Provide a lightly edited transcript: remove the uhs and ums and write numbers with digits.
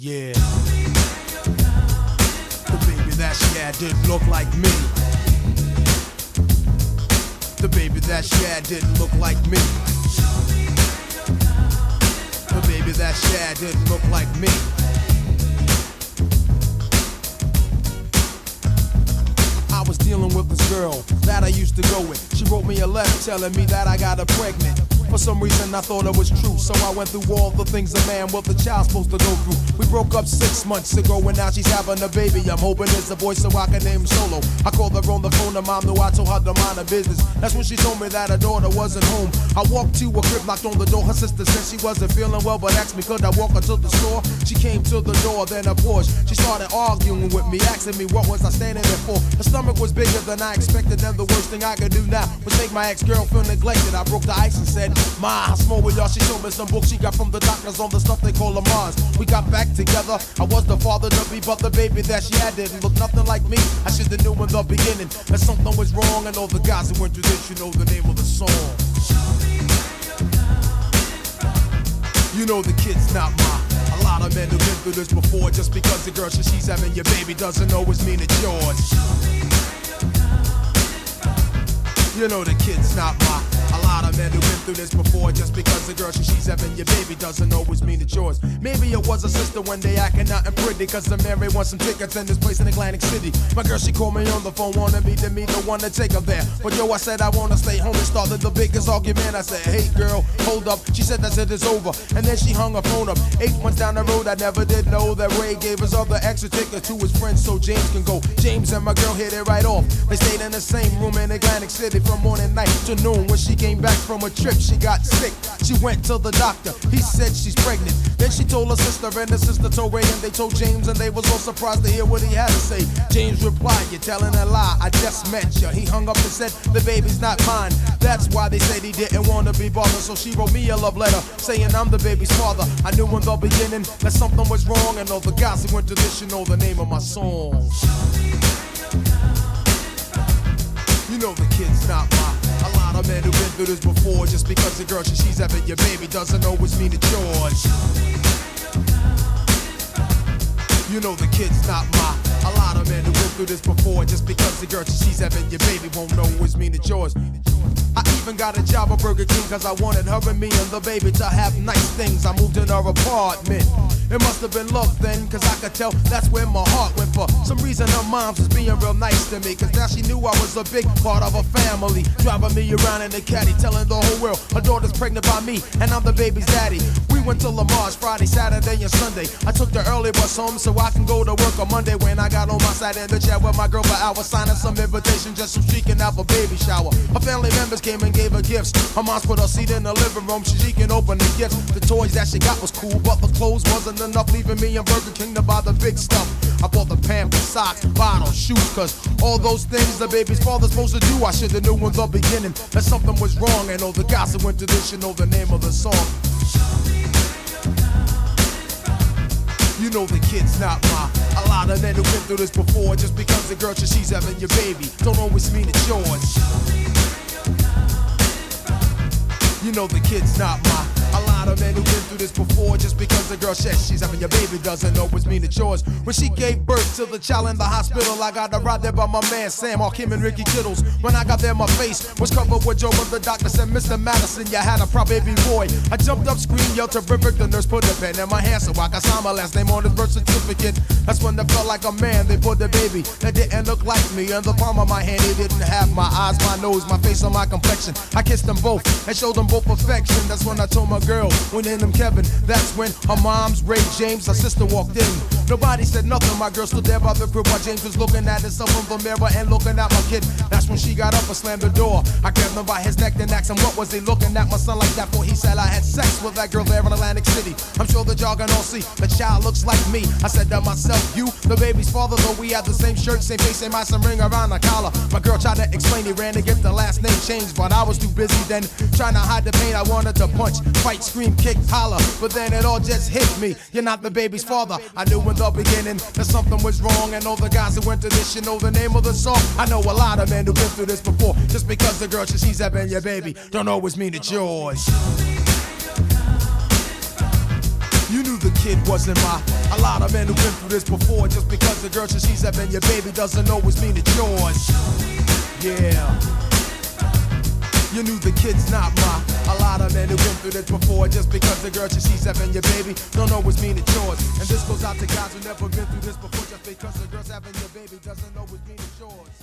Yeah. The baby that she had didn't look like me. The baby that she had didn't look like me. The baby that she had didn't look like me. I was dealing with this girl that I used to go with. She wrote me a letter telling me that I got her pregnant. For some reason I thought it was true, so I went through all the things a man with a child's supposed to go through. We broke up 6 months ago and now she's having a baby. I'm hoping it's a boy so I can name him Solo. I called her on the phone and mom knew I told her to mind her business. That's when she told me that her daughter wasn't home. I walked to her crib, knocked on the door. Her sister said she wasn't feeling well but asked me could I walk her to the store. She came to the door, then I paused. She started arguing with me, asking me what was I standing there for. Her stomach was bigger than I expected, and the worst thing I could do now was make my ex-girl feel neglected. I broke the ice and said, Ma, I smoke with y'all. She showed me some books she got from the doctors on the stuff they call Mars. We got back together. I was the father to be, but the baby that she had didn't look nothing like me. I should've knew in the beginning that something was wrong, and all the guys who went through this, you know the name of the song. You know the kid's not mine. A lot of men have been through this before. Just because the girl she's having your baby doesn't always mean it's yours. You know the kid's not mine. A lot of men who've been through this before. Just because the girl she's having your baby doesn't always mean it's yours. Maybe it was a sister when they acting out and pretty, cause the Mary wants some tickets in this place in Atlantic City. My girl, she called me on the phone, wanted me to meet the one to take her there. But yo, I said I wanna stay home and started the biggest argument. I said, hey girl, hold up. She said that's it, it's over. And then she hung her phone up. 8 months down the road, I never did know that Ray gave his other extra ticket to his friends so James can go. James and my girl hit it right off. They stayed in the same room in Atlantic City from morning, night to noon. When she came back from a trip, she got sick. She went to the doctor. He said she's pregnant. Then she told her sister, and the sister told Ray, and they told James, and they was all surprised to hear what he had to say. James replied, you're telling a lie, I just met you. He hung up and said, the baby's not mine. That's why they said he didn't want to be bothered. So she wrote me a love letter saying I'm the baby's father. I knew in the beginning that something was wrong, and all the guys who went to this, you know the name of my song. You know the kid's not mine. A lot of men who've been through this before. Just because the girl she's having your baby doesn't always mean it's yours. You know the kid's not mine. A lot of men who've been through this before. Just because the girl she's having your baby won't always mean it's yours. I even got a job at Burger King cause I wanted her and me and the baby to have nice things. I moved in her apartment. It must have been love then, cause I could tell that's where my heart went. For some reason her mom was being real nice to me, cause now she knew I was a big part of her family. Driving me around in the caddy, telling the whole world her daughter's pregnant by me, and I'm the baby's daddy. We went to Lamar's Friday, Saturday, and Sunday. I took the early bus home so I can go to work on Monday. When I got on my side in the chat with my girl for hours, signing some invitations just so she can have a baby shower. Her family members came and gave her gifts. Her mom's put her seat in the living room so she can open the gifts. The toys that she got was cool, but the clothes wasn't enough, leaving me in Burger King to buy the big stuff. I bought the Pampers, socks, bottles, shoes, cause all those things the baby's father's supposed to do. I should've knew in the beginning that something was wrong, and all the guys who went to this, you know the name of the song. You know the kid's not mine. A lot of men who've been through this before. Just because the girl she's having your baby don't always mean it's yours. You know the kid's not mine. A lot of men who've been through this before. Just because the girl says she's having your baby doesn't always mean it's yours. When she gave birth to the child in the hospital, I got a ride there by my man Sam, Kim and Ricky Kittles. When I got there, my face was covered with Joe, but the doctor said, Mr. Madison, you had a baby boy. I jumped up, screamed, yelled terrific. The nurse put a pen in my hand so I could sign my last name on his birth certificate. That's when I felt like a man. They put the baby that didn't look like me in the palm of my hand. He didn't have my eyes, my nose, my face, or my complexion. I kissed them both and showed them both affection. That's when I told my girl, when in them Kevin. That's when her mom's Ray James, her sister walked in. Nobody said nothing. My girl stood there by the crib while James was looking at himself from the mirror and looking at my kid. That's when she got up and slammed the door. I grabbed him by his neck and asked him what was he looking at my son like that for. He said I had sex with that girl there in Atlantic City. I'm sure that y'all can all see the child looks like me. I said to myself, you, the baby's father, though we had the same shirt, same face, same eyes, and ring around the collar. My girl tried to explain he ran to get the last name changed, but I was too busy then trying to hide the pain. I wanted to punch, fight, scream, kick, holler, but then it all just hit me. You're not the baby's father. I knew in the beginning that something was wrong, and all the guys who went to this, you know the name of the song. I know a lot of men who've been through this before. Just because the girl she's having your baby don't always mean it's yours. You knew the kid wasn't my. A lot of men who've been through this before. Just because the girl says she's having your baby doesn't always mean it's yours. Yeah. You knew the kid's not my. A lot of men who've been through this before. Just because the girl says she's having your baby don't always mean it's yours. And this goes out to guys who never been through this before. Just because the girl's having your baby doesn't always mean it's yours.